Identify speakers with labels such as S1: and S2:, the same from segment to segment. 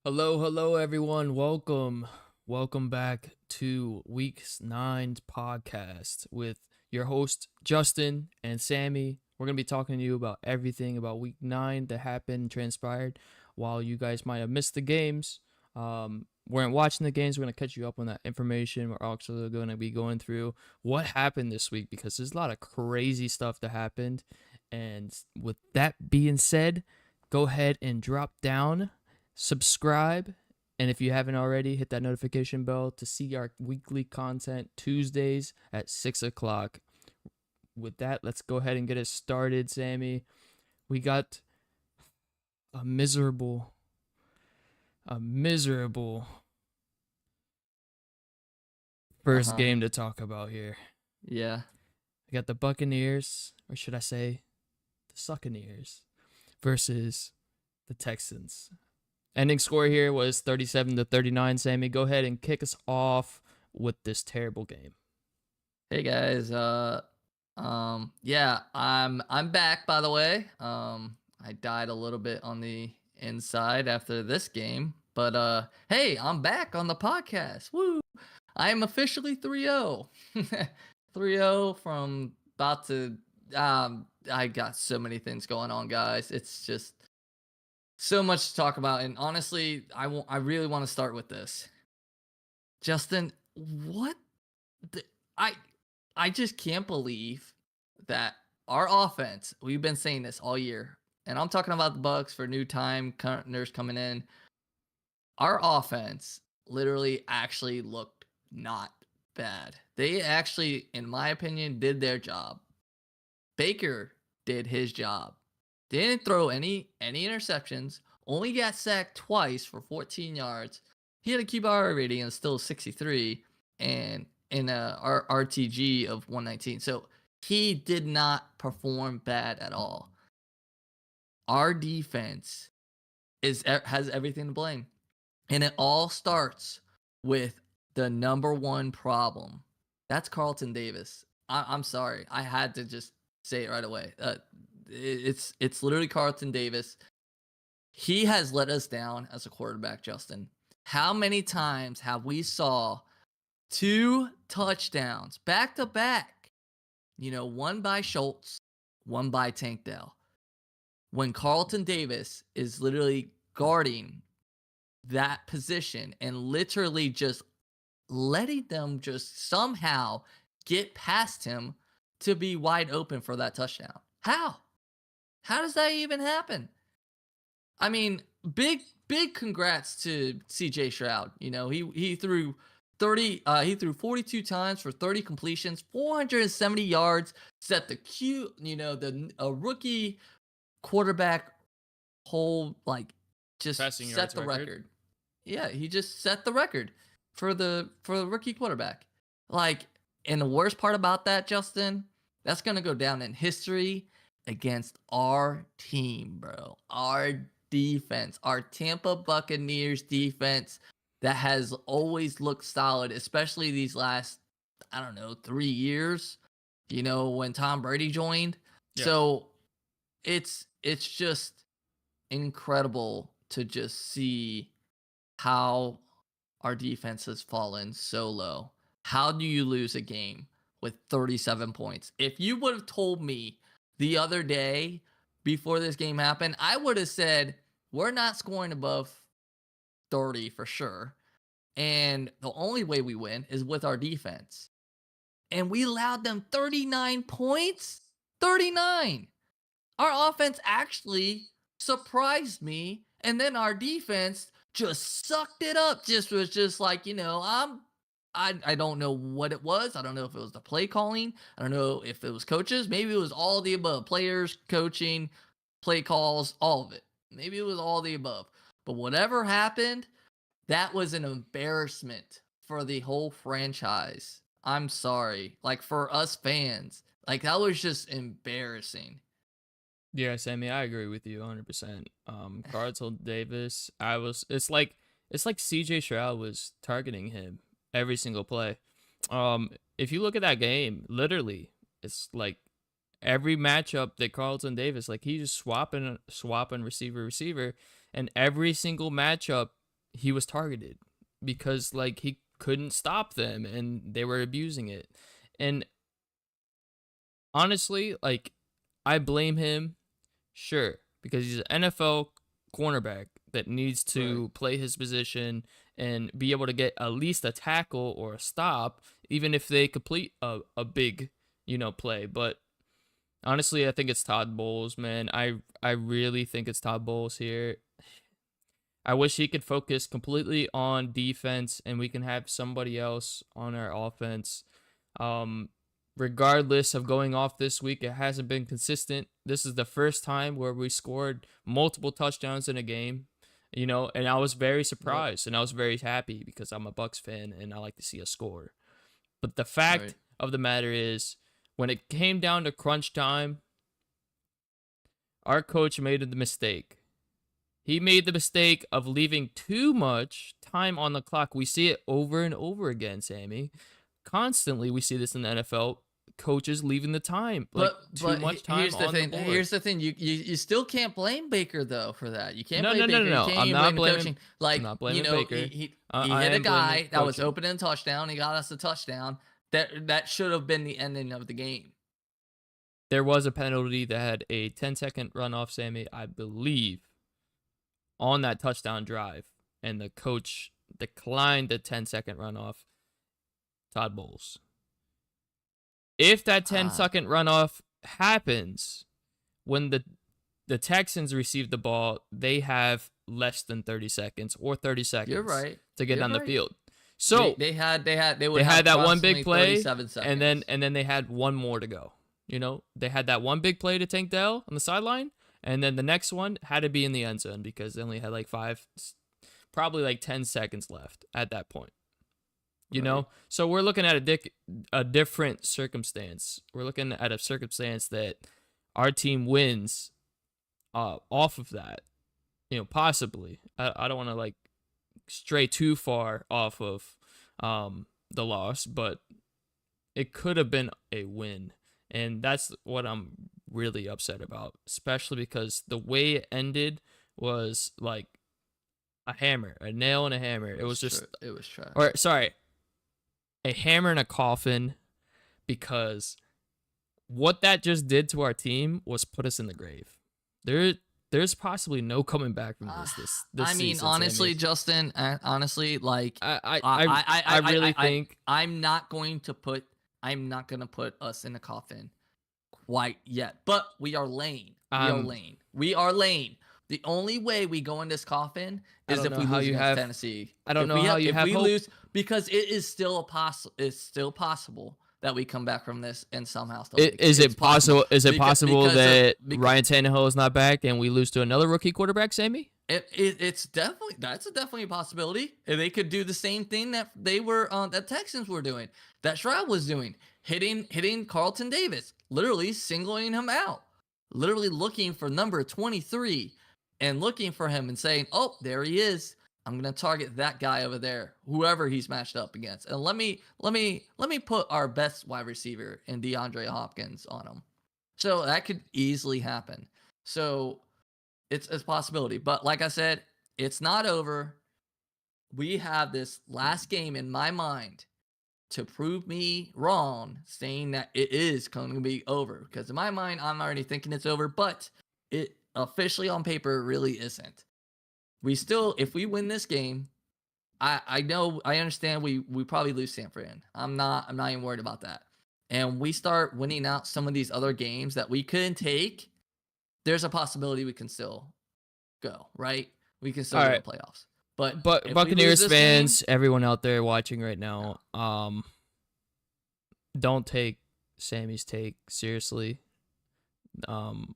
S1: Hello, everyone. Welcome back to Week 9's podcast with your host, Justin and Sammy. We're going to be talking to you about everything about Week 9 that happened, transpired. While you guys might have missed the games, weren't watching the games, we're going to catch you up on that information. We're also going to be going through what happened this week because there's a lot of crazy stuff that happened. And with that being said, go ahead and drop down, subscribe, and if you haven't already, hit that notification bell to see our weekly content Tuesdays at 6 o'clock. With that, let's go ahead and get it started, Sammy. We got a miserable first
S2: Uh-huh.
S1: game to talk about here.
S2: Yeah.
S1: We got the Buccaneers, or should I say the Succaneers, versus the Texans. Ending score here was 37-39. Sammy, go ahead and kick us off with this terrible game.
S2: Hey guys. Yeah, I'm back by the way. I died a little bit on the inside after this game, but hey, I'm back on the podcast. Woo! I am officially 3-0. 3-0 from about to I got so many things going on, guys. It's just so much to talk about, and honestly, I really want to start with this. Justin, what the, I just can't believe that our offense, we've been saying this all year, and I'm talking about the Bucs for new time nurse coming in. Our offense literally actually looked not bad. They actually, in my opinion, did their job. Baker did his job. Didn't throw any interceptions. Only got sacked twice for 14 yards. He had a QBR rating and still 63 and in a RTG of 119. So he did not perform bad at all. Our defense has everything to blame. And it all starts with the number one problem. That's Carlton Davis. I'm sorry. I had to just say it right away. It's literally Carlton Davis. He has let us down as a quarterback, Justin. How many times have we saw 2 touchdowns back to back? One by Schultz, one by Tank Dell. When Carlton Davis is literally guarding that position and literally just letting them just somehow get past him to be wide open for that touchdown. How? How does that even happen? I mean, big congrats to CJ Stroud. He threw 42 times for 30 completions, 470 yards, set a rookie quarterback whole just
S1: Passing
S2: set
S1: yards
S2: the
S1: record.
S2: record. Yeah, he just set the record for the rookie quarterback. And the worst part about that, Justin, that's going to go down in history against our team, bro. Our defense, our Tampa Buccaneers defense that has always looked solid, especially these last, 3 years, when Tom Brady joined.
S1: Yeah.
S2: So it's just incredible to just see how our defense has fallen so low. How do you lose a game with 37 points? If you would have told me the other day before this game happened, I would have said we're not scoring above 30 for sure. And the only way we win is with our defense. And we allowed them 39 points. 39. Our offense actually surprised me. And then our defense just sucked it up. Was just like, I don't know what it was. I don't know if it was the play calling. I don't know if it was coaches. Maybe it was all the above. Players, coaching, play calls, all of it. Maybe it was all the above. But whatever happened, that was an embarrassment for the whole franchise. I'm sorry. For us fans. That was just embarrassing.
S1: Yeah, Sammy, I agree with you 100%. Carlton Davis, it's like CJ Stroud was targeting him every single play. If you look at that game, literally, it's like every matchup that Carlton Davis, like, he just swapping receiver, and every single matchup he was targeted because like he couldn't stop them and they were abusing it. And honestly, like I blame him, sure, because he's an NFL cornerback that needs to
S2: Right.
S1: play his position and be able to get at least a tackle or a stop, even if they complete a big, play. But honestly, I think it's Todd Bowles, man. I really think it's Todd Bowles here. I wish he could focus completely on defense and we can have somebody else on our offense. Um, Regardless of going off this week, it hasn't been consistent. This is the first time where we scored multiple touchdowns in a game, and I was very
S2: Yep.
S1: surprised and I was very happy because I'm a Bucs fan and I like to see a score. But the fact
S2: Right.
S1: of the matter is, when it came down to crunch time, our coach made the mistake. He made the mistake of leaving too much time on the clock. We see it over and over again, Sammy. Constantly, we see this in the NFL. Coaches leaving the time, like too much time
S2: Here's the
S1: on the
S2: thing.
S1: board.
S2: Here's the thing. You still can't blame Baker though for that. You can't
S1: No,
S2: blame
S1: no, no, no,
S2: Baker. You
S1: no.
S2: can't
S1: I'm
S2: even
S1: not
S2: blame the
S1: blaming.
S2: coaching.
S1: I'm
S2: Like
S1: not blaming
S2: he
S1: Baker.
S2: he
S1: I
S2: hit a
S1: am blaming
S2: guy that was
S1: coaching.
S2: open in a touchdown. He got us a touchdown. That should have been the ending of the game.
S1: There was a penalty that had a 10-second runoff, Sammy, I believe, on that touchdown drive, and the coach declined the 10-second runoff. Todd Bowles. If that 10
S2: Ah,
S1: second runoff happens when the Texans receive the ball, they have less than 30 seconds or 30
S2: you're
S1: seconds
S2: right.
S1: to get
S2: You're
S1: on the
S2: right.
S1: field. So
S2: They would
S1: they
S2: have
S1: had that one big
S2: approximately
S1: play,
S2: 37
S1: and
S2: seconds.
S1: then they had one more to go. They had that one big play to Tank Dell on the sideline, and then the next one had to be in the end zone because they only had like probably like 10 seconds left at that point.
S2: Right.
S1: So we're looking at a different circumstance. We're looking at a circumstance that our team wins off of that. Possibly. I don't want to like stray too far off of the loss, but it could have been a win. And that's what I'm really upset about, especially because the way it ended was like a hammer, a nail and a hammer. It was just,
S2: It was trash.
S1: or sorry, a hammer in a coffin, because what that just did to our team was put us in the grave. There's possibly no coming back from this
S2: I mean,
S1: season, Sammy.
S2: honestly, Justin, honestly, like
S1: I really think
S2: I'm not going to put us in a coffin quite yet, but we are laying. We are
S1: um
S2: laying. We are laying. The only way we go in this coffin
S1: I
S2: is
S1: don't
S2: if
S1: know
S2: we
S1: how
S2: lose
S1: you
S2: against
S1: have
S2: Tennessee.
S1: I don't know how you
S2: If
S1: have
S2: we
S1: hope.
S2: lose, because it is still it's still possible that we come back from this and somehow still make it.
S1: Is
S2: It's
S1: it possible? Is it possible
S2: because of
S1: that Ryan Tannehill is not back and we lose to another rookie quarterback, Sammy?
S2: it's definitely definitely a possibility. And they could do the same thing that they were that Texans were doing, that Stroud was doing, hitting Carlton Davis, literally singling him out, literally looking for number 23 and looking for him and saying, "Oh, there he is. I'm gonna target that guy over there, whoever he's matched up against, and let me put our best wide receiver in DeAndre Hopkins on him." So that could easily happen. So it's a possibility. But like I said, it's not over. We have this last game in my mind to prove me wrong, saying that it is going to be over. Because in my mind, I'm already thinking it's over, but it officially on paper really isn't. We still, if we win this game, I know, I understand we probably lose San Fran. I'm not even worried about that. And we start winning out some of these other games that we couldn't take, there's a possibility we can still go, right? We can still
S1: All
S2: go to
S1: right.
S2: the playoffs. But
S1: But
S2: if we lose
S1: Buccaneers
S2: this game,
S1: fans, everyone out there watching right
S2: no.
S1: now, don't take Sammy's take seriously. Um,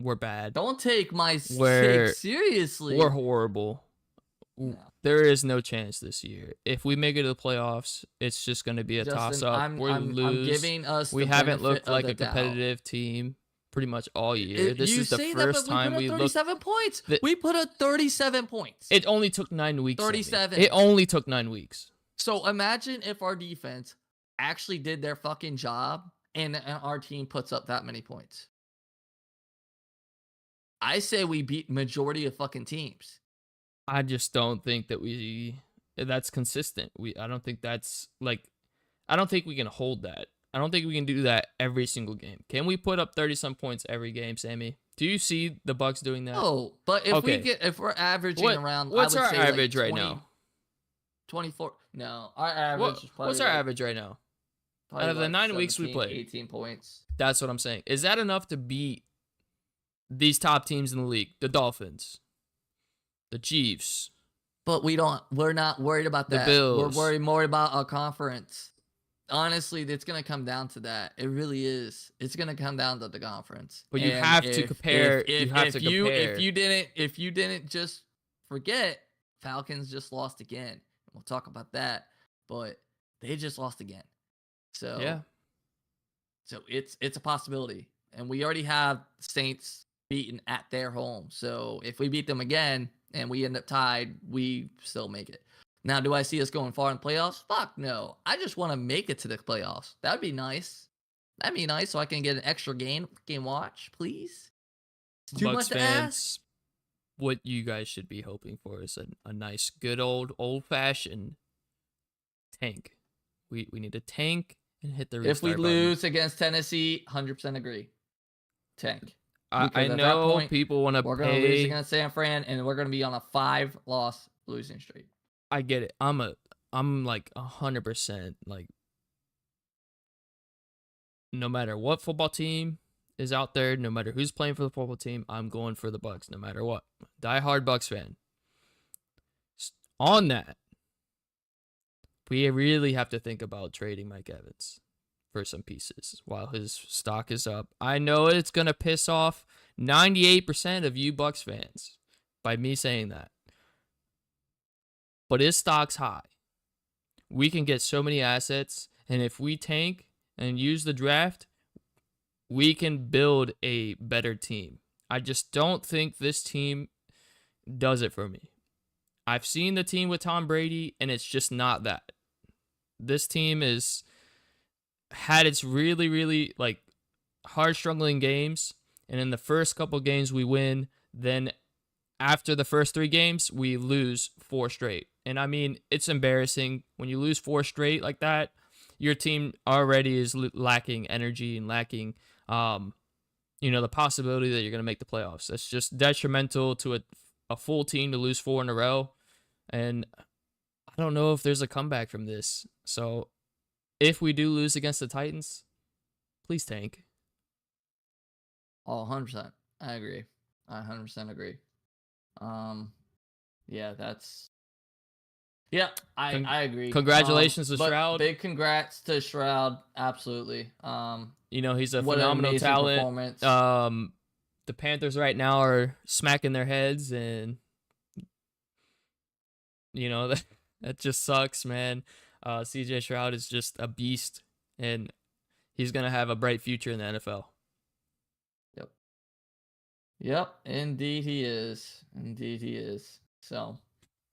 S1: we're bad.
S2: Don't take my take
S1: We're
S2: seriously.
S1: we're horrible.
S2: No.
S1: There is no chance this year. If we make it to the playoffs, it's just going to be a
S2: Justin,
S1: toss up. We
S2: I'm
S1: lose.
S2: giving us
S1: We
S2: the
S1: haven't
S2: benefit
S1: looked
S2: of
S1: like
S2: the
S1: a
S2: doubt.
S1: competitive team pretty much all year. This
S2: You
S1: is the
S2: say that,
S1: first
S2: but we put
S1: time
S2: up
S1: we looked.
S2: 37 points.
S1: The,
S2: We put up 37 points.
S1: it only took 9 weeks.
S2: 37.
S1: It only took 9 weeks.
S2: So imagine if our defense actually did their fucking job and our team puts up that many points. I say we beat majority of fucking teams.
S1: I just don't think that's consistent. I don't think that's like, I don't think we can hold that. I don't think we can do that every single game. Can we put up 30 some points every game, Sammy? Do you see the Bucs doing that?
S2: Oh, but
S1: Okay.
S2: if we're averaging around, I
S1: What's
S2: would
S1: our
S2: say like
S1: average right
S2: 20,
S1: now?
S2: 24. No, our average is
S1: What's
S2: probably
S1: our
S2: like
S1: average right now? Out
S2: probably
S1: of the
S2: like
S1: 9 weeks we
S2: 17,
S1: played.
S2: 18 points.
S1: That's what I'm saying. Is that enough to beat these top teams in the league? The Dolphins, the Chiefs,
S2: But we're not worried about
S1: the
S2: that. We're
S1: Bills.
S2: worried more about our conference. Honestly, it's gonna come down to that. It really is. It's gonna come down to the conference.
S1: But you
S2: And
S1: have to compare.
S2: if you didn't just forget, Falcons just lost again. We'll talk about that. But they just lost again. So
S1: Yeah.
S2: it's a possibility. And we already have Saints beaten at their home. So if we beat them again and we end up tied, we still make it. Now, do I see us going far in playoffs? Fuck no. I just want to make it to the playoffs. That would be nice. That'd be nice so I can get an extra game watch, please. It's too
S1: Bucks
S2: much to
S1: fans,
S2: ask.
S1: what you guys should be hoping for is a nice, good old fashioned tank. We need a tank and hit the restart
S2: If we
S1: button.
S2: lose against Tennessee, 100% agree. Tank.
S1: I
S2: Because at that
S1: know
S2: point,
S1: people want to
S2: we're going to lose
S1: pay.
S2: against San Fran, and we're going to be on a 5-loss losing streak.
S1: I get it. I'm like 100% like, no matter what football team is out there, no matter who's playing for the football team, I'm going for the Bucs no matter what. Die-hard Bucs fan. On that, we really have to think about trading Mike Evans for some pieces while his stock is up. I know it's going to piss off 98% of you Bucs fans by me saying that. But his stock's high. We can get so many assets, and if we tank and use the draft, we can build a better team. I just don't think this team does it for me. I've seen the team with Tom Brady, and it's just not that. This team has had its really, really like hard struggling games, and in the first couple games we win, then after the first 3 games, we lose 4 straight. And I mean, it's embarrassing when you lose 4 straight like that. Your team already is lacking energy and lacking, the possibility that you're going to make the playoffs. That's just detrimental to a full team to lose 4 in a row. And I don't know if there's a comeback from this. So if we do lose against the Titans, please tank.
S2: Oh, 100%. I agree. I 100% agree. Yeah, that's. Yeah, I agree.
S1: Congratulations to Stroud.
S2: Big congrats to Stroud. Absolutely.
S1: He's a
S2: what an
S1: phenomenal
S2: amazing
S1: talent.
S2: performance.
S1: The Panthers right now are smacking their heads, and that just sucks, man. CJ Stroud is just a beast, and he's gonna have a bright future in the NFL.
S2: Yep, indeed he is. Indeed he is. So,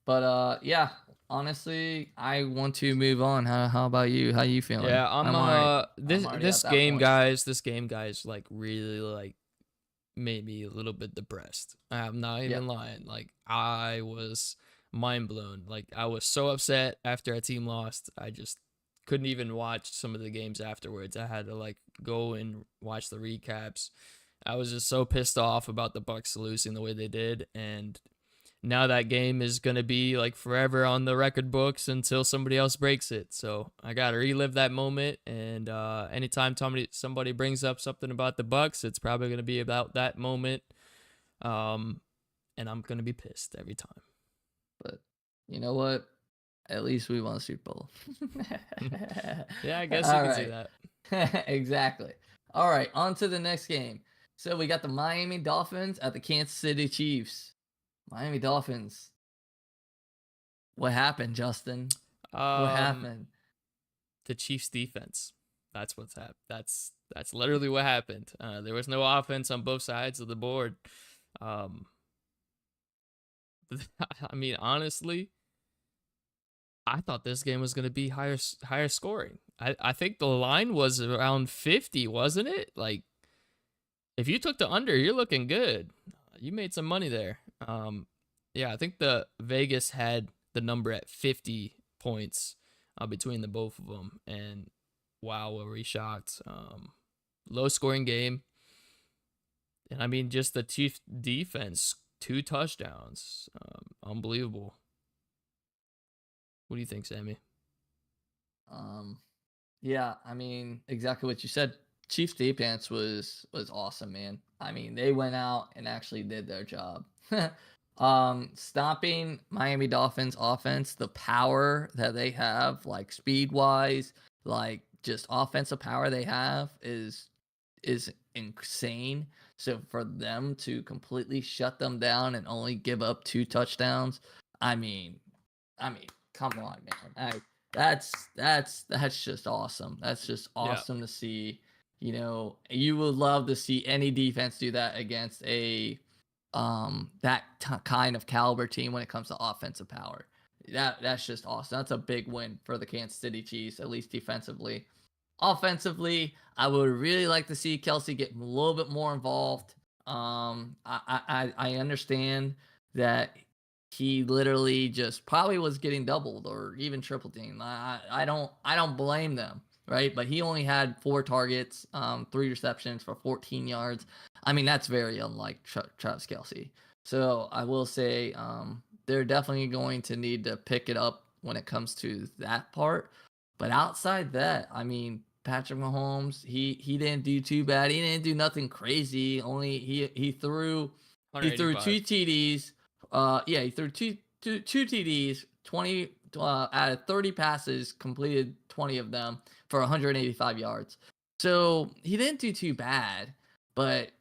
S2: but yeah, honestly, I want to move on. How about you? How you feeling?
S1: Yeah, I'm
S2: already
S1: this
S2: at that
S1: game,
S2: point.
S1: guys, like really like made me a little bit depressed. I'm not even lying. Like, I was mind blown. Like, I was so upset after our team lost. I just couldn't even watch some of the games afterwards. I had to like go and watch the recaps. I was just so pissed off about the Bucs losing the way they did, and now that game is going to be like forever on the record books until somebody else breaks it. So I got to relive that moment, and anytime somebody brings up something about the Bucs, it's probably going to be about that moment, and I'm going to be pissed every time.
S2: But you know what? At least we won a Super Bowl.
S1: Yeah, I guess you can say
S2: that. Exactly. All right, on to the next game. So we got the Miami Dolphins at the Kansas City Chiefs. Miami Dolphins. What happened, Justin? What happened?
S1: The Chiefs defense. That's what's happened. That's literally what happened. There was no offense on both sides of the board. I mean, honestly, I thought this game was going to be higher scoring. I think the line was around 50, wasn't it? Like, if you took the under, you're looking good. You made some money there. Yeah, I think the Vegas had the number at 50 points between the both of them, and wow, were we shocked. Low scoring game, and I mean just the Chief defense, 2 touchdowns, unbelievable. What do you think, Sammy?
S2: Um, yeah, I mean, exactly what you said. Chiefs defense was awesome, man. I mean, they went out and actually did their job. Stopping Miami Dolphins offense, the power that they have, like speed wise, like just offensive power they have is insane. So for them to completely shut them down and only give up 2 touchdowns, I mean, come on, man. That's just awesome. That's just
S1: Yeah,
S2: awesome to see. You would love to see any defense do that against a kind of caliber team when it comes to offensive power. That's just awesome. That's a big win for the Kansas City Chiefs, at least defensively. Offensively, I would really like to see Kelsey get a little bit more involved. I understand that he literally just probably was getting doubled or even triple teamed. I don't blame them, right? But he only had 4 targets, 3 receptions for 14 yards. I mean, that's very unlike Travis Kelsey. So I will say they're definitely going to need to pick it up when it comes to that part. But outside that, I mean, Patrick Mahomes, he didn't do too bad. He didn't do nothing crazy. Only he threw
S1: 185.
S2: 2 TDs. Yeah, he threw two TDs. 20 out of 30 passes, completed 20 of them for 185 yards. So he didn't do too bad, but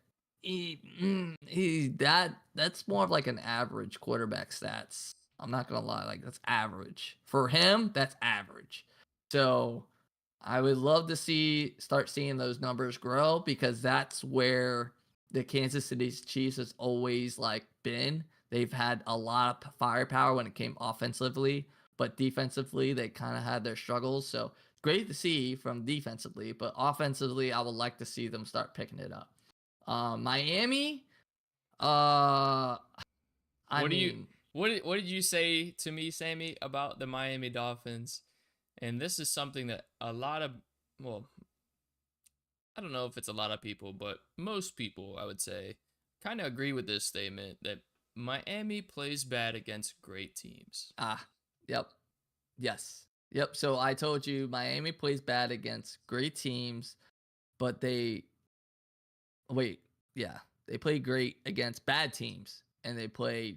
S2: that's more of like an average quarterback stats. I'm not gonna lie, like that's average for him. That's average. So I would love to start seeing those numbers grow because that's where the Kansas City Chiefs has always like been. They've had a lot of firepower when it came offensively, but defensively they kind of had their struggles. So great to see from defensively, but offensively I would like to see them start picking it up. Miami, uh, I
S1: What do you
S2: mean,
S1: what did you say to me, Sammy, about the Miami Dolphins? And this is something that a lot of, well, I don't know if it's a lot of people, but most people, I would say, kind of agree with this statement that Miami plays bad against great teams.
S2: ah, yep, yes, yep. So I told you Miami plays bad against great teams, but wait, yeah, they play great against bad teams, and they play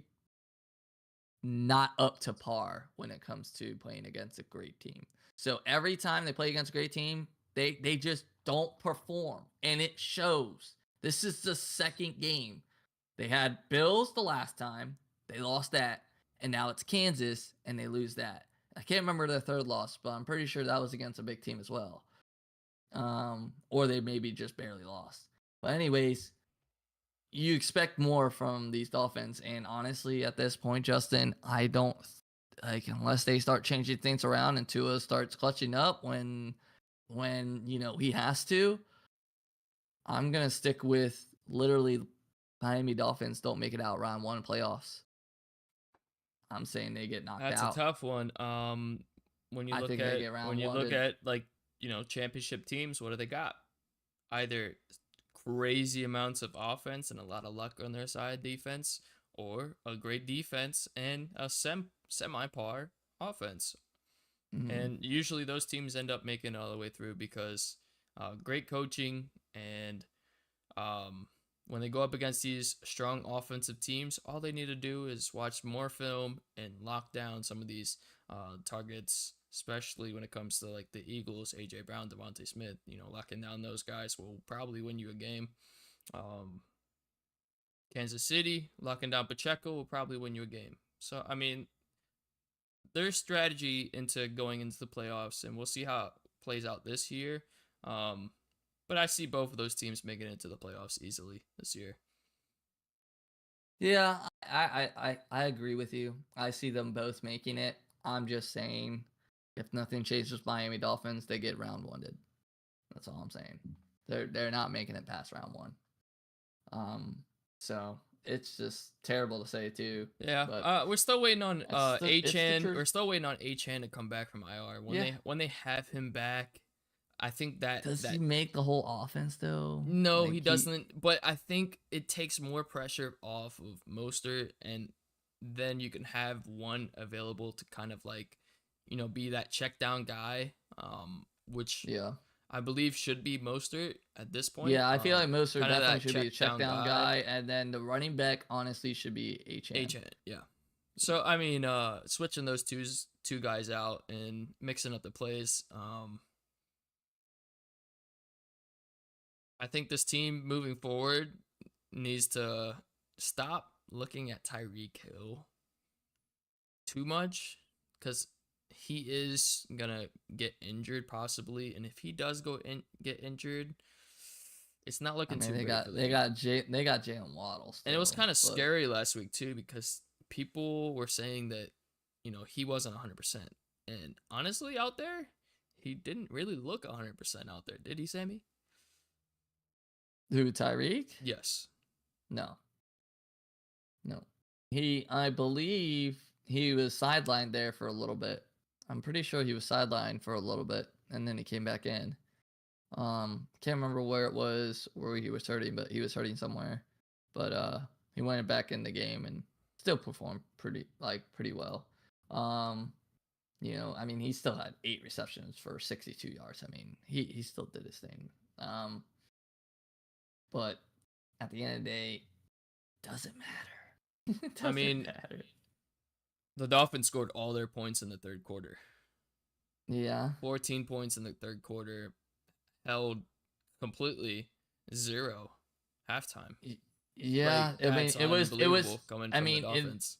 S2: not up to par when it comes to playing against a great team. So every time they play against a great team, they just don't perform, and it shows. This is the second game. They had Bills the last time, they lost that, and now it's Kansas and they lose that. I can't remember their third loss, but I'm pretty sure that was against a big team as well. Or they maybe just barely lost. But anyways, you expect more from these Dolphins. And honestly, at this point, Justin, I don't like unless they start changing things around and Tua starts clutching up when he has to. I'm gonna stick with literally Miami Dolphins don't make it out round one playoffs. I'm saying they get knocked
S1: That's a
S2: out.
S1: tough one. When you
S2: I
S1: look
S2: think they
S1: at
S2: get
S1: when
S2: round
S1: you
S2: one.
S1: look at like championship teams, what do they got? Either crazy amounts of offense and a lot of luck on their side defense, or a great defense and a semi par offense.
S2: Mhm.
S1: And usually those teams end up making it all the way through because great coaching and um, when they go up against these strong offensive teams, all they need to do is watch more film and lock down some of these targets, especially when it comes to like the Eagles, AJ Brown, Devontae Smith. Locking down those guys will probably win you a game. Um, Kansas City, locking down Pacheco will probably win you a game. So, I mean, their strategy into going into the playoffs, and we'll see how it plays out this year. Um, but I see both of those teams making it to the playoffs easily this year.
S2: Yeah, I agree with you. I see them both making it. I'm just saying, if nothing changes with Miami Dolphins, they get round one. That's all I'm saying. They're not making it past round one. Um, so it's just terrible to say too.
S1: Yeah.
S2: But
S1: We're still waiting on
S2: it's the
S1: Achan.
S2: truth.
S1: We're still waiting on Achan to come back from IR. When they have him back, I think
S2: Does
S1: that
S2: he make the whole offense though?
S1: no,
S2: Like
S1: he doesn't. But I think it takes more pressure off of Mostert, and then you can have one available to kind of like, be that check down guy, which
S2: yeah.
S1: I believe should be Mostert at this point.
S2: Yeah, I feel like Mostert
S1: Kind of
S2: definitely
S1: that
S2: should be a check down
S1: guy.
S2: guy, and then the running back honestly should be Achan.
S1: Yeah. So I mean, switching those two guys out and mixing up the plays. I think this team moving forward needs to stop looking at Tyreek Hill too much, because he is gonna get injured possibly, and if he does get injured, it's not looking too great for the
S2: they got Jalen Waddle still,
S1: and it was kind of scary last week too, because people were saying that he wasn't 100%, and honestly, out there, he didn't really look 100% out there, did he, Sammy?
S2: Who, Tyreek?
S1: Yes.
S2: No. I believe he was sidelined there for a little bit. I'm pretty sure he was sidelined for a little bit, and then he came back in. Can't remember where it was where he was hurting, but he was hurting somewhere. But he went back in the game and still performed pretty well. I mean, he still had 8 receptions for 62 yards. I mean, he still did his thing. But at the end of the day, doesn't matter. It doesn't matter.
S1: The Dolphins scored all their points in the third quarter.
S2: Yeah.
S1: 14 points in the third quarter, held completely 0 halftime.
S2: Yeah, I mean, it was
S1: coming from the Dolphins.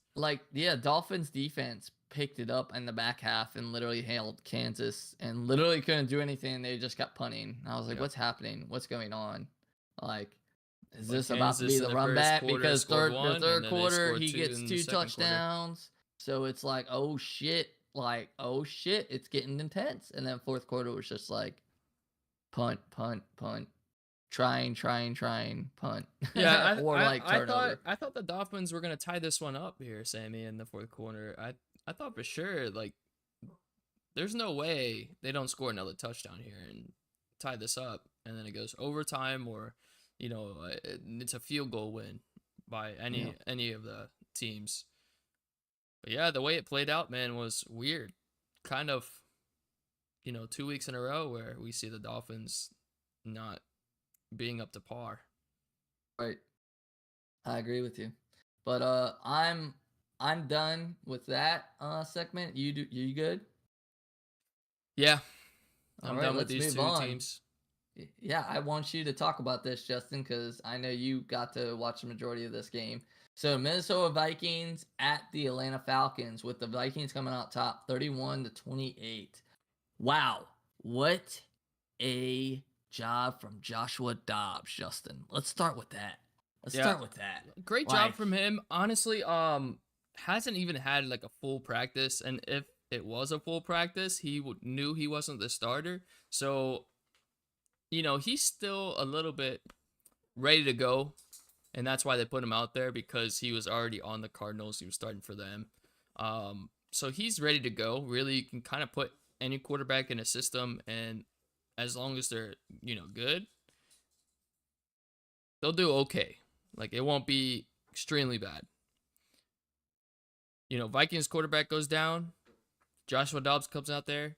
S2: Dolphins defense picked it up in the back half and literally held Kansas and literally couldn't do anything. They just kept punting. And I was like, what's happening? What's going on? Like, is this about to be the run back? Because the third quarter he gets 2 touchdowns. So it's like, oh shit, it's getting intense. And then fourth quarter was just like punt, trying, punt.
S1: Yeah,
S2: turnover.
S1: I thought the Dolphins were gonna tie this one up here, Sammy, in the fourth quarter. I thought for sure, like, there's no way they don't score another touchdown here and tie this up, and then it goes overtime, or it's a field goal win by any of the teams. But yeah, the way it played out, man, was weird. Kind of, 2 weeks in a row where we see the Dolphins not being up to par.
S2: Right. I agree with you. But I'm done with that segment. You good?
S1: Yeah. I'm done with these two teams.
S2: Yeah, I want you to talk about this, Justin, because I know you got to watch the majority of this game. So Minnesota Vikings at the Atlanta Falcons, with the Vikings coming out top 31-28. Wow. What a job from Joshua Dobbs, Justin. Let's start with that.
S1: Great job from him. Honestly, hasn't even had like a full practice, and if it was a full practice, he knew he wasn't the starter. So, he's still a little bit ready to go, and that's why they put him out there, because he was already on the Cardinals. He was starting for them. So he's ready to go. Really, you can kind of put any quarterback in a system, and as long as they're, good, they'll do okay. Like, it won't be extremely bad. Vikings quarterback goes down. Joshua Dobbs comes out there,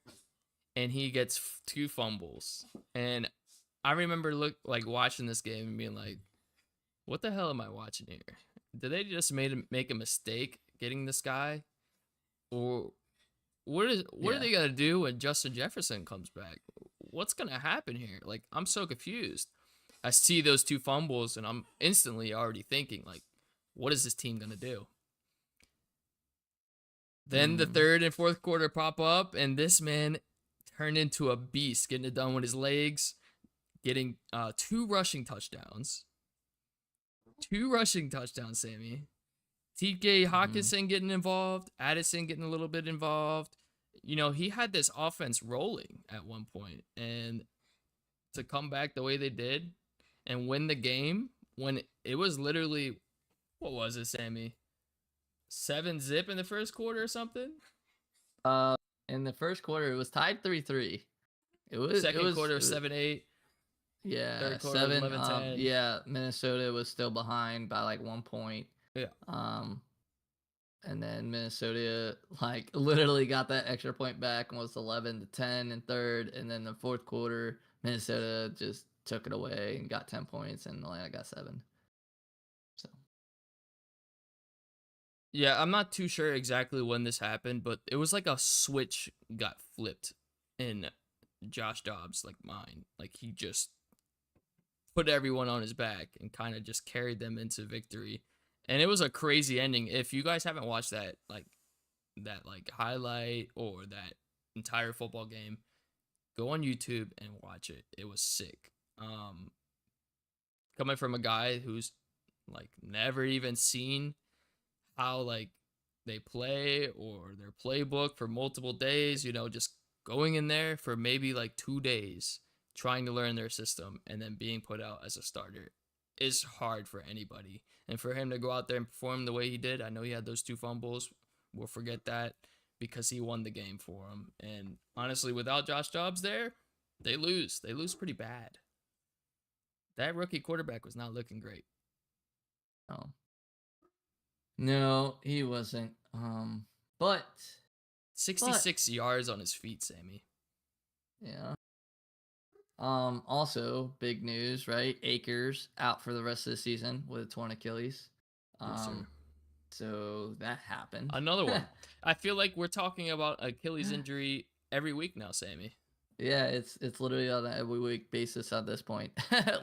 S1: and he gets 2 fumbles. And I remember watching this game and being like, what the hell am I watching here? Did they just make a mistake getting this guy? Or what are they going to do when Justin Jefferson comes back? What's going to happen here? Like, I'm so confused. I see those 2 fumbles, and I'm instantly already thinking, like, what is this team going to do? Then the third and fourth quarter pop up, and this man turned into a beast, getting it done with his legs, getting 2 rushing touchdowns. 2 rushing touchdowns, Sammy. TK Hawkinson getting involved, Addison getting a little bit involved. He had this offense rolling at one point, and to come back the way they did and win the game when it was literally What was it, Sammy? 7-0 in the first quarter or something?
S2: Uh, in the first quarter, it was tied 3-3. It was it
S1: Second
S2: was,
S1: quarter
S2: it
S1: was
S2: was
S1: 7-8.
S2: yeah,
S1: Third quarter was
S2: 7.
S1: 11-10.
S2: Yeah, Minnesota was still behind by like 1 point.
S1: Yeah.
S2: Um, and then Minnesota like literally got that extra point back and was 11-10 in third, and then the fourth quarter, Minnesota just took it away and got 10 points, and Atlanta got 7. So
S1: Yeah, I'm not too sure exactly when this happened, but it was like a switch got flipped in Josh Dobbs' like mind. Like he just put everyone on his back and kind of just carried them into victory. And it was a crazy ending. If you guys haven't watched that highlight or that entire football game, go on YouTube and watch it. It was sick. Coming from a guy who's like never even seen how like they play or their playbook for multiple days, just going in there for maybe like 2 days trying to learn their system and then being put out as a starter is hard for anybody. And for him to go out there and perform the way he did, I know he had those 2 fumbles. We'll forget that because he won the game for him. And honestly, without Josh Dobbs there, they lose. They lose pretty bad. That rookie quarterback was not looking great.
S2: no, no, he wasn't. But
S1: 66 yards on his feet, Sammy.
S2: yeah. Also big news, right? Akers out for the rest of the season with a torn Achilles.
S1: Yes, sir.
S2: So that happened.
S1: Another one. I feel like we're talking about Achilles injury every week now, Sammy.
S2: Yeah, it's literally on an every week basis at this point.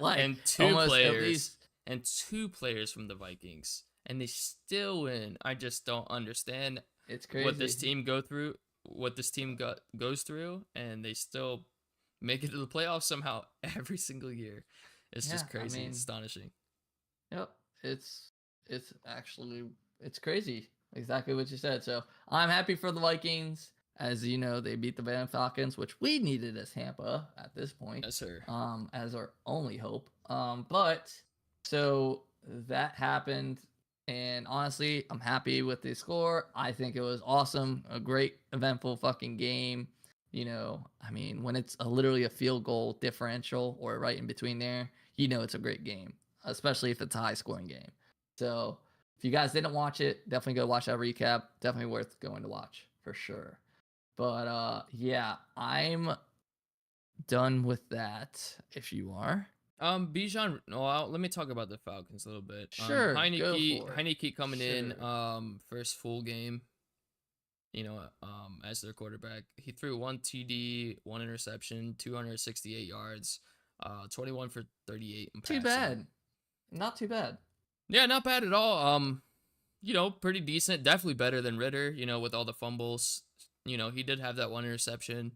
S2: Like
S1: And two
S2: almost
S1: players
S2: at least
S1: and 2 players from the Vikings, and they still win. I just don't understand
S2: it's crazy.
S1: what this team goes through, and they still make it to the playoffs somehow every single year. It's
S2: Yeah,
S1: just crazy,
S2: I mean,
S1: astonishing.
S2: yep, it's actually it's crazy. Exactly what you said. So I'm happy for the Vikings. As you know, they beat the Van Falcons, which we needed as Tampa at this point,
S1: Yes, sir.
S2: as our only hope. But so that happened, and honestly, I'm happy with the score. I think it was awesome, a great, eventful fucking game. I mean, when it's literally a field goal differential or right in between there, it's a great game, especially if it's a high scoring game. So if you guys didn't watch it, definitely go watch that recap. Definitely worth going to watch for sure. But yeah, I'm done with that. If you are,
S1: Bijan. Well, let me talk about the Falcons a little bit.
S2: sure, go
S1: Heineke,
S2: for it.
S1: Heineke coming in.
S2: Sure.
S1: First full game. As their quarterback, he threw 1 TD, 1 interception, 268 yards, 21 for 38 in
S2: Too
S1: passing.
S2: bad. Not too bad.
S1: Yeah, not bad at all. Pretty decent. Definitely better than Ritter. With all the fumbles. He did have that 1 interception.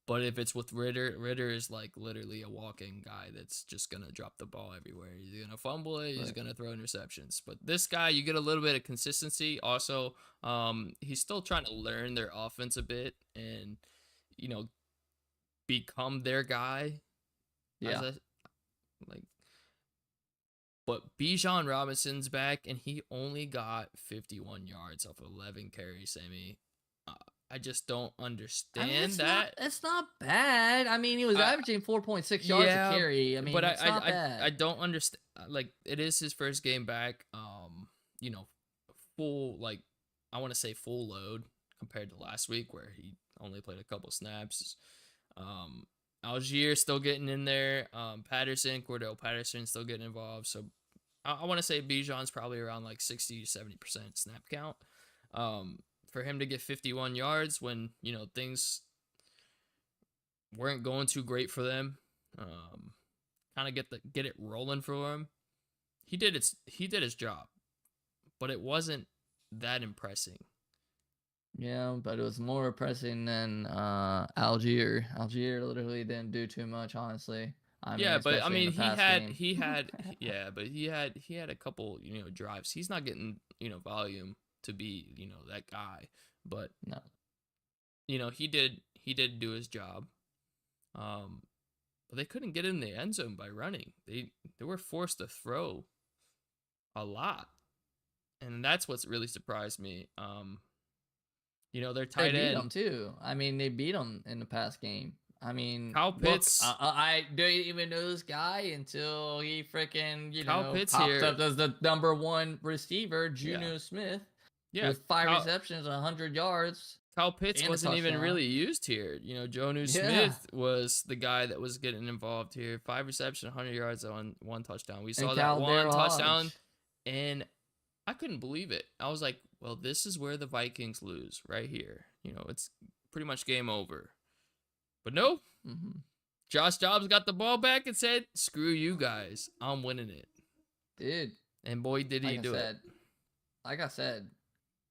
S1: But if it's with Ritter is like literally a walking guy that's just gonna drop the ball everywhere. He's gonna fumble it. He's
S2: Right.
S1: gonna throw interceptions. But this guy, you get a little bit of consistency. Also, he's still trying to learn their offense a bit and you know become their guy.
S2: Yeah.
S1: Like, but Bijan Robinson's back and he only got 51 yards off 11 carries. Sammy, I just don't understand that.
S2: It's not bad. I mean, he was averaging 4.6 yards a carry. I mean,
S1: but
S2: it's not bad.
S1: I don't understand. Like, it is his first game back. You know, full like I want to say full load compared to last week where he only played a couple snaps. Algier still getting in there. Cordell Patterson still getting involved. So I want to say Bijan's probably around like 60 to 70% snap count. For him to get 51 yards when things weren't going too great for them, kind of get it rolling for him. He did his job, but it wasn't that impressive.
S2: Yeah, but it was more pressing than Algier. Algier literally didn't do too much, honestly.
S1: But I
S2: especially in
S1: mean,
S2: the past game.
S1: he had a couple drives. He's not getting volume to be that guy, but
S2: No.
S1: he did do his job. But they couldn't get in the end zone by running. They were forced to throw a lot. and that's what's really surprised me. Their
S2: They
S1: tight
S2: beat
S1: end
S2: them too. I mean, they beat them in the past game. I mean,
S1: Kyle
S2: look,
S1: Pitts.
S2: I didn't even know this guy until he freaking,
S1: Kyle Pitts
S2: popped
S1: here.
S2: up as the number 1 receiver,
S1: Yeah,
S2: Juno Smith,
S1: yeah.
S2: with 5 receptions, 100 yards,
S1: Kyle Pitts
S2: and a
S1: wasn't even
S2: touchdown.
S1: really used here. Jonu
S2: Yeah,
S1: Smith was the guy that was getting involved here. 5 reception, 100 yards on 1 touchdown. We
S2: and
S1: saw that one
S2: Caldero
S1: touchdown,
S2: Hodge.
S1: and I couldn't believe it. I was like, well, this is where the Vikings lose right here. It's pretty much game over. But no,
S2: Mm-hmm.
S1: Josh Dobbs got the ball back and said, screw you guys. I'm winning it.
S2: Dude,
S1: And boy, did he do it.
S2: Like I said,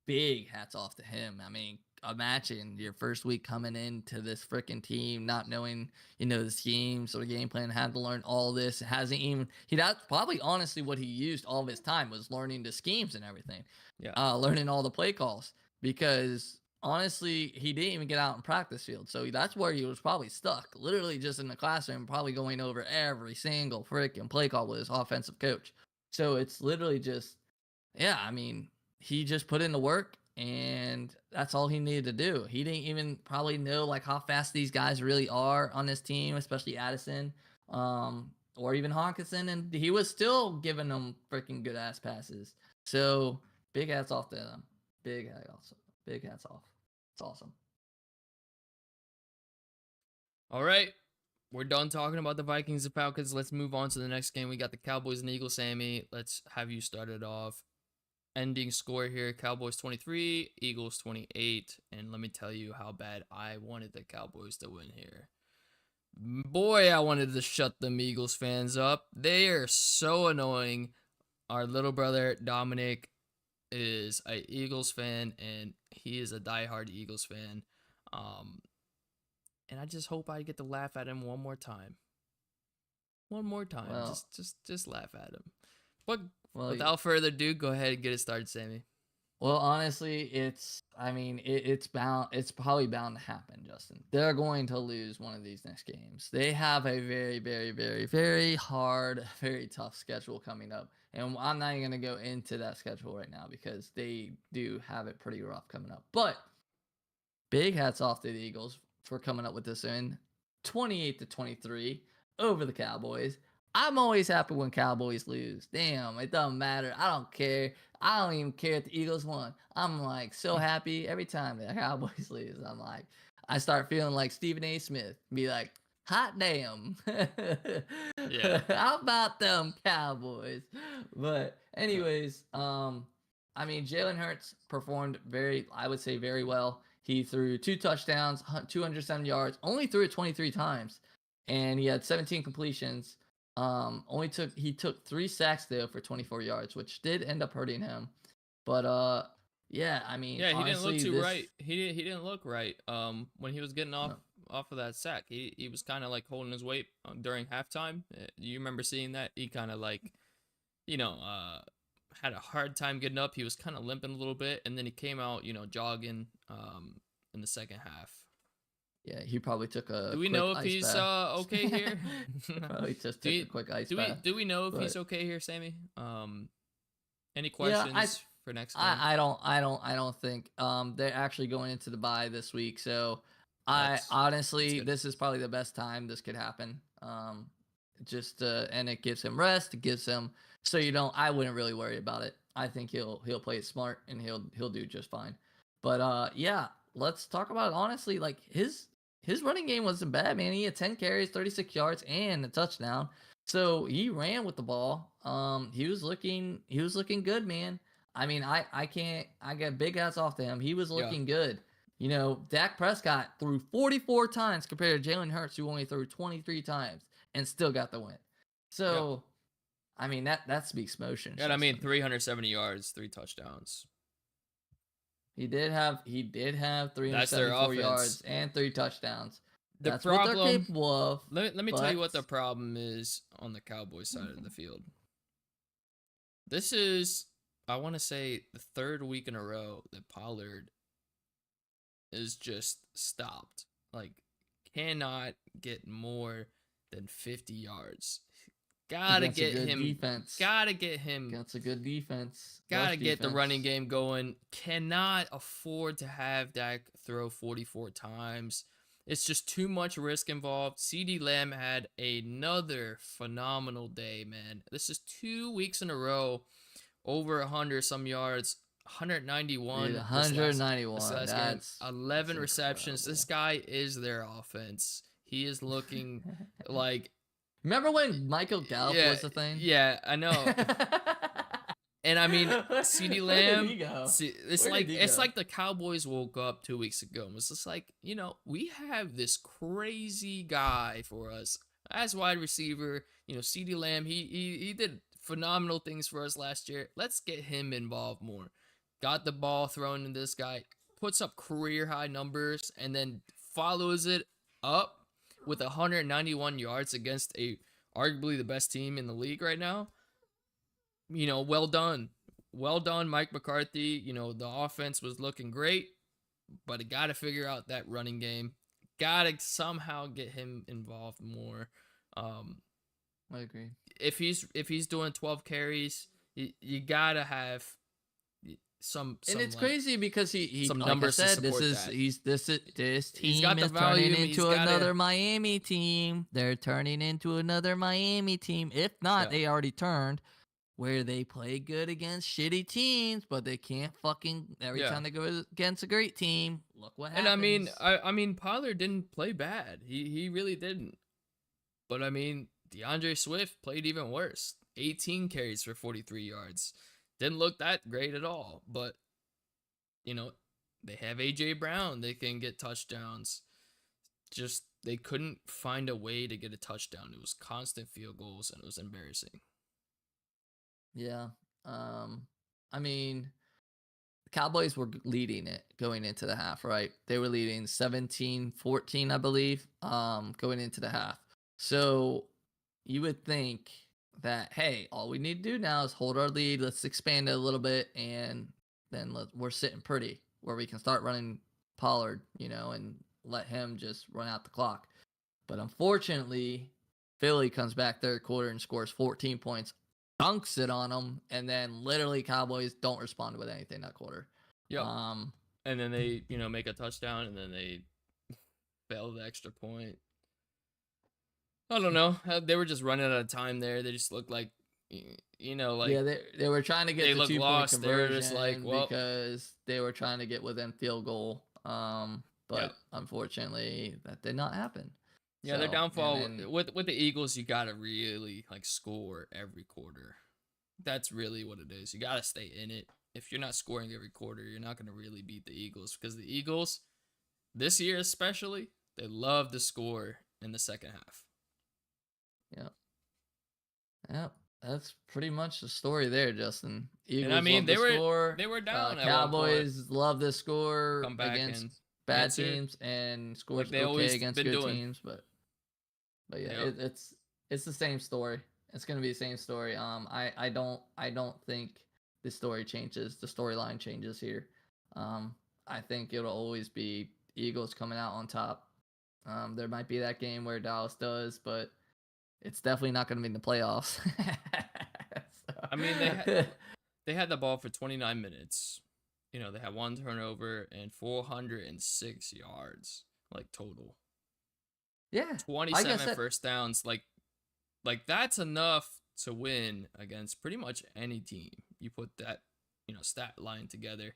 S2: big hats off to him. I mean, imagine your first week coming into this freaking team, not knowing, the schemes or the game plan, had to learn all this. That's probably honestly what he used all of his time was learning the schemes and everything.
S1: Yeah.
S2: Learning all the play calls because honestly, he didn't even get out in practice field. So that's where he was probably stuck, literally just in the classroom, probably going over every single freaking play call with his offensive coach. So it's literally just, yeah, I mean, he just put in the work and that's all he needed to do. He didn't even probably know like how fast these guys really are on this team, especially Addison, or even Hawkinson, and he was still giving them freaking good ass passes. So big hats off to them. Big hats off. It's awesome.
S1: All right. We're done talking about the Vikings and Falcons. Let's move on to the next game. We got the Cowboys and Eagles. Sammy, let's have you start it off. Ending score here, Cowboys 23, Eagles 28. And let me tell you how bad I wanted the Cowboys to win here. Boy, I wanted to shut them Eagles fans up. They are so annoying. Our little brother, Dominic, is a Eagles fan, and he is a diehard Eagles fan. And I just hope I get to laugh at him one more time. One more time.
S2: Well,
S1: just laugh at him. But
S2: well,
S1: without further ado, go ahead and get it started, Sammy.
S2: Well, honestly, it's probably bound to happen, Justin. They're going to lose one of these next games. They have a very, very, very, very hard, very tough schedule coming up. And I'm not even going to go into that schedule right now because they do have it pretty rough coming up. But big hats off to the Eagles for coming up with this win, 28-23 over the Cowboys. I'm always happy when Cowboys lose. Damn, it doesn't matter. I don't care. I don't even care if the Eagles won. I'm like so happy every time the Cowboys lose. I'm like, I start feeling like Stephen A. Smith. Be like, hot damn.
S1: Yeah.
S2: How about them Cowboys? But anyways, I mean, Jalen Hurts performed I would say very well. He threw 2 touchdowns, 207 yards, only threw it 23 times, and he had 17 completions. He took 3 sacks though for 24 yards, which did end up hurting him. But yeah, I mean,
S1: yeah, he
S2: honestly,
S1: didn't look too right. He didn't look right. When he was getting off of that sack, he was kind of like holding his weight during halftime. You remember seeing that? He kind of like, had a hard time getting up. He was kind of limping a little bit, and then he came out, jogging in the second half.
S2: Yeah, he probably took a.
S1: Do we
S2: quick
S1: know if
S2: ice
S1: he's
S2: bath.
S1: okay here?
S2: Probably just took a quick ice bath.
S1: Do we know if he's okay here, Sammy? Any questions for next game?
S2: I don't think they're actually going into the bye this week, so honestly, this is probably the best time this could happen. And it gives him rest. It gives him I wouldn't really worry about it. I think he'll play it smart and he'll do just fine. But yeah, let's talk about it honestly. Like his running game wasn't bad, man. He had 10 carries, 36 yards, and a touchdown. So he ran with the ball. He was looking good, man. I mean, I got big hats off to him. He was looking good. Dak Prescott threw 44 times compared to Jalen Hurts, who only threw 23 times and still got the win. So, I mean, that speaks motion.
S1: Yeah, I mean, 370 yards, 3 touchdowns.
S2: He did have 374 yards and 3 touchdowns. That's what they're capable of.
S1: Let me tell you what the problem is on the Cowboys side of the field. This is, I want to say, the 3rd week in a row that Pollard is just stopped. Like, cannot get more than 50 yards. Gotta
S2: against a
S1: get
S2: good
S1: him.
S2: defense.
S1: Gotta get him.
S2: Against a good defense.
S1: Gotta get the running game going. Cannot afford to have Dak throw 44 times. It's just too much risk involved. CeeDee Lamb had another phenomenal day, man. This is 2 weeks in a row, over 100 some yards, 191.
S2: Dude,
S1: This
S2: 191.
S1: last game, 11 receptions.
S2: Incredible.
S1: This guy is their offense. He is looking like.
S2: Remember when Michael Gallup was the thing?
S1: Yeah, I know. And I mean, CeeDee Lamb. It's like the Cowboys woke up 2 weeks ago and was just like, we have this crazy guy for us as wide receiver. CeeDee Lamb. He did phenomenal things for us last year. Let's get him involved more. Got the ball thrown in this guy, puts up career high numbers, and then follows it up with 191 yards against arguably the best team in the league right now. Well done. Well done, Mike McCarthy. The offense was looking great, but it got to figure out that running game. Got to somehow get him involved more.
S2: I agree.
S1: If he's doing 12 carries, you got to have some
S2: and it's crazy because he
S1: some
S2: like
S1: numbers
S2: I said,
S1: to support that.
S2: This team
S1: got the
S2: is
S1: volume,
S2: turning into another Miami team. They're turning into another Miami team. If not, they already turned. Where they play good against shitty teams, but they can't fucking every time they go against a great team. Look what happens.
S1: And I mean, Pollard didn't play bad. He really didn't. But I mean, DeAndre Swift played even worse. 18 carries for 43 yards. Didn't look that great at all. But they have AJ Brown. They can get touchdowns. Just they couldn't find a way to get a touchdown. It was constant field goals, and it was embarrassing.
S2: Yeah. I mean, the Cowboys were leading it going into the half, right? They were leading 17-14, I believe, going into the half. So you would think that, hey, all we need to do now is hold our lead. Let's expand it a little bit, and then we're sitting pretty where we can start running Pollard, and let him just run out the clock. But unfortunately, Philly comes back third quarter and scores 14 points. Dunks it on them, and then literally Cowboys don't respond with anything that quarter.
S1: Yeah. And then they, make a touchdown, and then they fail the extra point. I don't know. They were just running out of time there. They just looked like,
S2: they were trying to get the 2-point conversion.
S1: They were just like, well,
S2: because they were trying to get within field goal. But unfortunately, that did not happen.
S1: Yeah, their downfall with the Eagles, you gotta really score every quarter. That's really what it is. You gotta stay in it. If you're not scoring every quarter, you're not gonna really beat the Eagles, because the Eagles, this year especially, they love to score in the second half.
S2: Yeah, that's pretty much the story there, Justin.
S1: Eagles, and they were down.
S2: Cowboys love to score
S1: come back
S2: against bad teams and score against good teams, but yeah, it's the same story. It's gonna be the same story. I don't think the story changes. The storyline changes here. I think it'll always be Eagles coming out on top. There might be that game where Dallas does, but it's definitely not going to be in the playoffs.
S1: I mean, they had the ball for 29 minutes. They had one turnover and 406 yards, total.
S2: Yeah.
S1: 27 first downs. Like that's enough to win against pretty much any team. You put that, stat line together.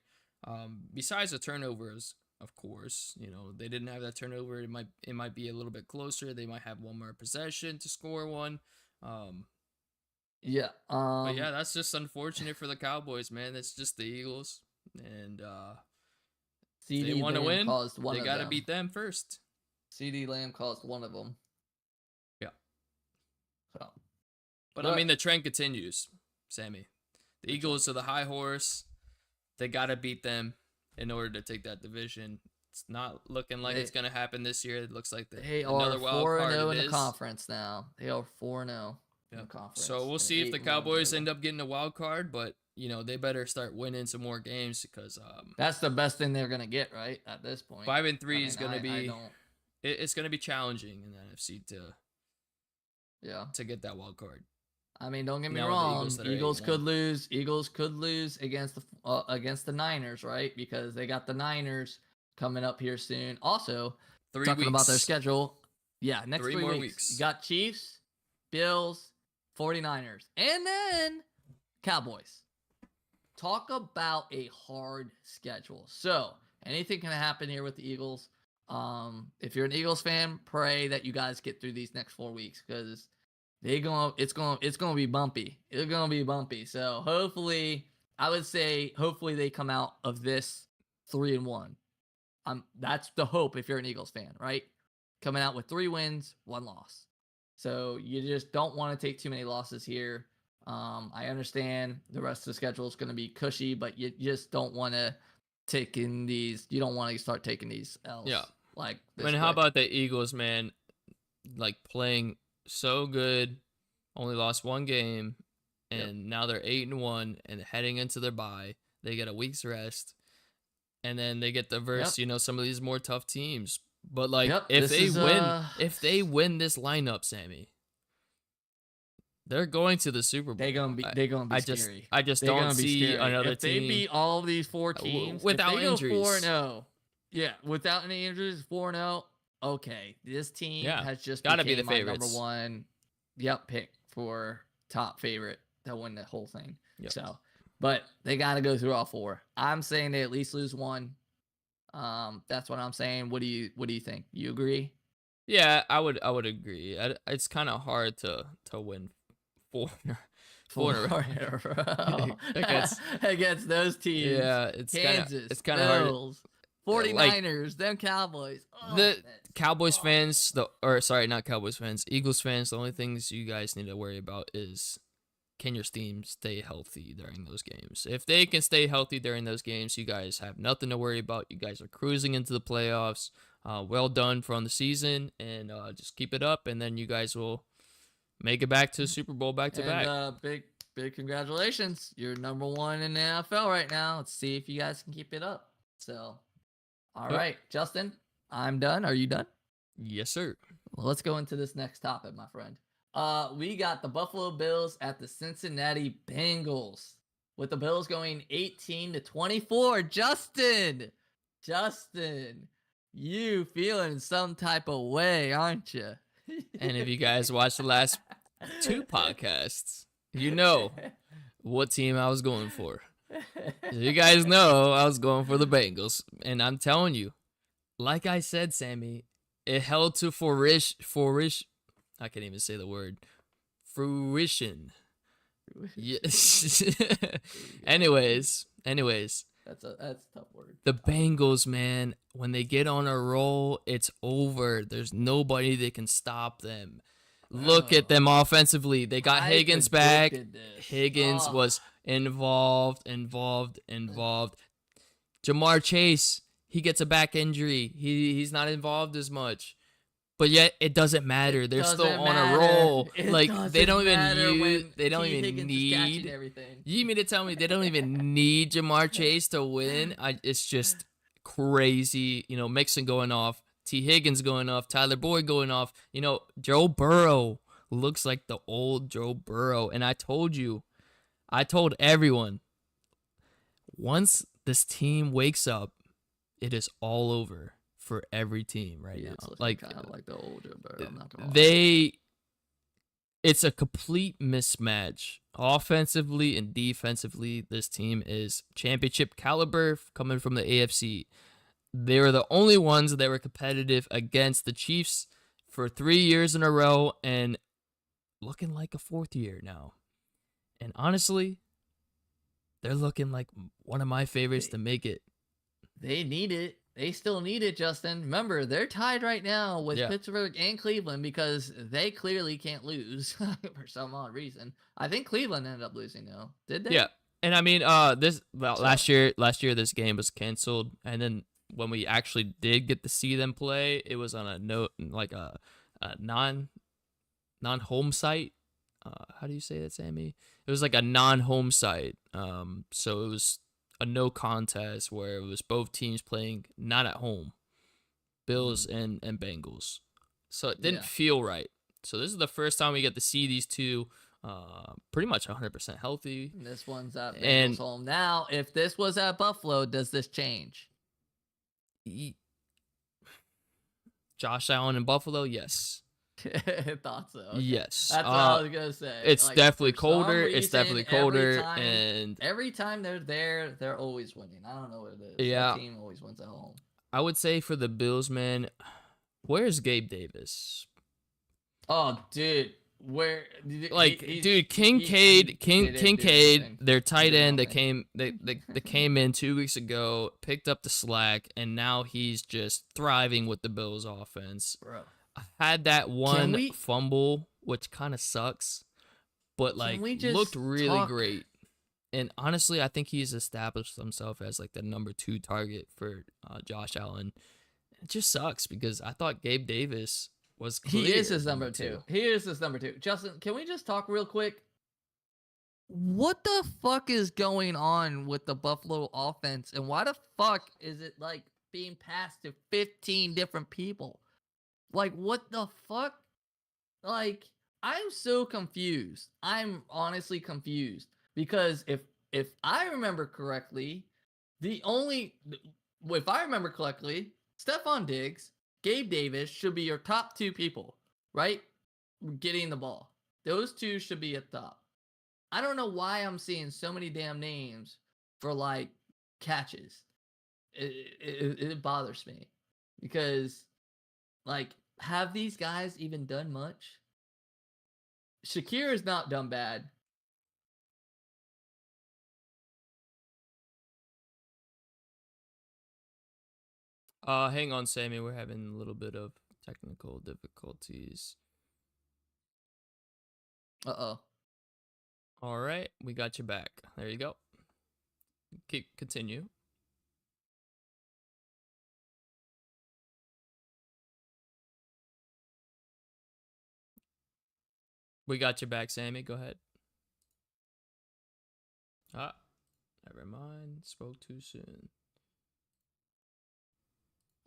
S1: Besides the turnovers, of course, they didn't have that turnover. It might be a little bit closer. They might have one more possession to score one. But yeah, that's just unfortunate for the Cowboys, man. That's just the Eagles, and if they want to win, they got to beat them first.
S2: CeeDee Lamb caused one of them.
S1: Yeah.
S2: So,
S1: but I mean, the trend continues, Sammy. The Eagles are the high horse. They got to beat them in order to take that division. It's not looking like it's going to happen this year. It looks like
S2: they are 4-0 in the conference now. They are 4-0 in the conference.
S1: So we'll see if the Cowboys end up getting a wild card, but they better start winning some more games, because
S2: that's the best thing they're going to get, right, at this point.
S1: 5-3 is going to be it's going to be challenging in the NFC to get that wild card.
S2: I mean, don't get me
S1: Now with the Eagles
S2: wrong.
S1: that are
S2: Eagles could
S1: 8-1.
S2: lose. Eagles could lose against the Niners, right? Because they got the Niners coming up here soon. Also,
S1: 3
S2: talking about their
S1: weeks.
S2: schedule. Yeah, next
S1: 3
S2: 3
S1: more
S2: weeks. You
S1: weeks.
S2: got Chiefs, Bills, 49ers, and then Cowboys. Talk about a hard schedule. So anything can happen here with the Eagles. If you're an Eagles fan, pray that you guys get through these next 4 weeks because it's gonna be bumpy. It's gonna be bumpy. So hopefully, I would say hopefully they come out of this 3-1. That's the hope if you're an Eagles fan, right? Coming out with 3 wins, 1 loss. So you just don't want to take too many losses here. I understand the rest of the schedule is going to be cushy, but you just don't want to take in these. You don't want to start taking these L's.
S1: Yeah.
S2: Like
S1: I mean, how about the Eagles, man? Like playing so good, only lost 1 game, and now they're 8-1 and heading into their bye. They get a week's rest, and then they get the verse. Some of these more tough teams. But like, if they win this lineup, Sammy, they're going to the Super Bowl.
S2: They're gonna be scary.
S1: I just don't see another
S2: if
S1: team.
S2: They beat all of these 4 teams
S1: without
S2: if they
S1: injuries.
S2: Go 4-0. Yeah, without any injuries, 4-0. Okay, this team has just
S1: gotta be the
S2: my
S1: favorites.
S2: number 1. Pick for top favorite to win the whole thing.
S1: Yep.
S2: So, but they got to go through all 4. I'm saying they at least lose 1. That's what I'm saying. What do you think? You agree?
S1: Yeah, I would agree. It's kind of hard to win 4 in a row
S2: against those teams.
S1: Yeah, it's kind of hard.
S2: 49ers, them Cowboys.
S1: The Cowboys fans, not Cowboys fans, Eagles fans, the only things you guys need to worry about is can your team stay healthy during those games? If they can stay healthy during those games, you guys have nothing to worry about. You guys are cruising into the playoffs. Well done from the season, and just keep it up, and then you guys will make it back to the Super Bowl back to back.
S2: Big congratulations. You're number 1 in the NFL right now. Let's see if you guys can keep it up. So, all right, Justin, I'm done. Are you done?
S1: Yes, sir.
S2: Well, let's go into this next topic, my friend. We got the Buffalo Bills at the Cincinnati Bengals, with the Bills going 18-24. Justin, you feeling some type of way, aren't you?
S1: And if you guys watched the last 2 podcasts, you know what team I was going for. You guys know I was going for the Bengals, and I'm telling you, like I said, Sammy, it held to I can't even say the word. Fruition. Yes. Anyways.
S2: That's a tough word.
S1: The Bengals, man, when they get on a roll, it's over. There's nobody that can stop them. Look at them offensively. They got Higgins back. Higgins was involved. Jamar Chase, he gets a back injury. He's not involved as much. But yet it doesn't matter. They're still on a roll. They don't even need
S2: everything.
S1: You mean to tell me they don't even need Jamar Chase to win? It's just crazy. Mixon going off, T. Higgins going off, Tyler Boyd going off. Joe Burrow looks like the old Joe Burrow. And I told everyone, once this team wakes up, it is all over for every team right now.
S2: Like kind of like the old Joe Burrow. I'm not gonna lie.
S1: It's a complete mismatch. Offensively and defensively, this team is championship caliber coming from the AFC. They were the only ones that were competitive against the Chiefs for 3 years in a row and looking like a 4th year now. And honestly, they're looking like one of my favorites to make it.
S2: They need it. They still need it, Justin. Remember, they're tied right now with Pittsburgh and Cleveland because they clearly can't lose for some odd reason. I think Cleveland ended up losing, though. Did they?
S1: Yeah. And I mean, last year this game was canceled, and then when we actually did get to see them play, it was on a non-home site. How do you say that, Sammy? It was like a non-home site. So it was a no contest where it was both teams playing not at home, Bills and Bengals. So it didn't feel right. So this is the first time we get to see these two pretty much 100% healthy.
S2: And this one's at Bengals
S1: And
S2: home. Now, if this was at Buffalo, does this change?
S1: Josh Allen in Buffalo, yes.
S2: Thought so. Okay.
S1: Yes.
S2: That's what I was gonna say.
S1: It's
S2: Like,
S1: definitely
S2: for some
S1: colder. It's
S2: reason,
S1: definitely colder.
S2: every
S1: And
S2: time they're there, they're always winning. I don't know what it is.
S1: yeah,
S2: That team always wins at home.
S1: I would say for the Bills, man, where's Gabe Davis?
S2: Oh, dude, where?
S1: Like, dude,
S2: Kincaid,
S1: their tight end that
S2: nothing.
S1: they came in 2 weeks ago, picked up the slack, and now he's just thriving with the Bills offense.
S2: Bro,
S1: Had that one
S2: we-
S1: fumble, which kind of sucks, but like
S2: we just
S1: looked really
S2: talk-
S1: great. And honestly, I think he's established himself as like the number 2 target for Josh Allen. It just sucks because I thought Gabe Davis was
S2: He is
S1: clear
S2: his number 2. He is his number 2. Justin, can we just talk real quick? What the fuck is going on with the Buffalo offense, and why the fuck is it like being passed to 15 different people? Like, what the fuck? Like, I'm so confused. I'm honestly confused because if I remember correctly, if I remember correctly, Stephon Diggs, Gabe Davis should be your top 2 people, right? Getting the ball. Those 2 should be at top. I don't know why I'm seeing so many damn names for like catches. It bothers me because like, have these guys even done much? Shakir has not done bad.
S1: Hang on, Sammy. We're having a little bit of technical difficulties.
S2: Uh-oh.
S1: All right, we got you back. There you go. Continue. We got you back, Sammy. Go ahead. Never mind. Spoke too soon.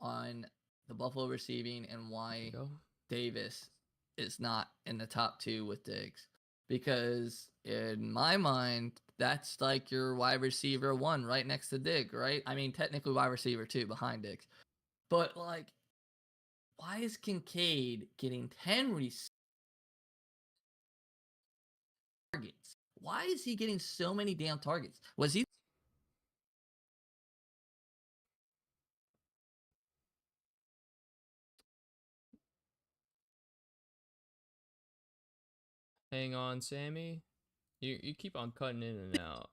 S2: On the Buffalo receiving and why Davis is not in the top 2 with Diggs. Because in my mind, that's like your wide receiver 1 right next to Diggs, right? I mean, technically wide receiver 2 behind Diggs. But like, why is Kincaid getting 10 targets? Why is he getting so many damn targets? Was he?
S1: Hang on, Sammy. You keep on cutting in and out.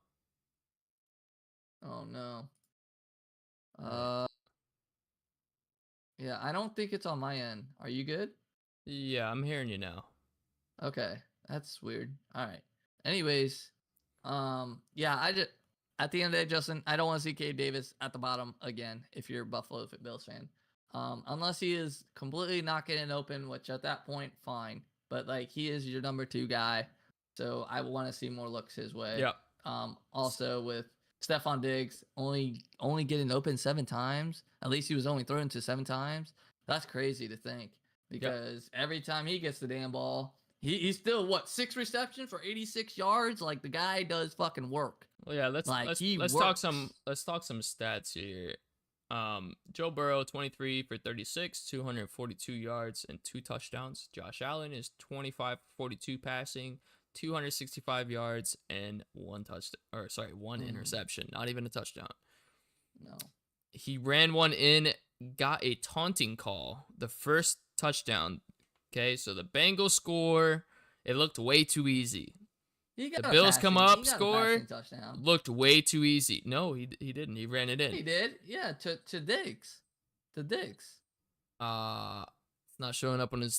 S2: Oh no.
S1: Right.
S2: Yeah, I don't think it's on my end. Are you good?
S1: Yeah, I'm hearing you now.
S2: Okay, that's weird. All right. Anyways, yeah, at the end of the day, Justin, I don't want to see Gabe Davis at the bottom again if you're a Buffalo Bills fan. Unless he is completely not getting open, which at that point, fine. But like, he is your number 2 guy, so I want to see more looks his way.
S1: Yeah.
S2: Also with Stephon Diggs only getting open 7 times. At least he was only thrown to 7 times. That's crazy to think because every time he gets the damn ball, he's still 6 receptions for 86 yards. Like, the guy does fucking work.
S1: Well, yeah, let's talk some stats here. Joe Burrow 23 for 36, 242 yards and 2 touchdowns. Josh Allen is 25 for 42 passing, 265 yards and 1 interception, not even a touchdown.
S2: No.
S1: He ran one in, got a taunting call, the first touchdown. Okay, so the Bengals score. It looked way too easy. The Bills come up, score. Looked way too easy. No, he didn't. He ran it in.
S2: He did. Yeah, to Diggs. To Diggs.
S1: It's not showing up on his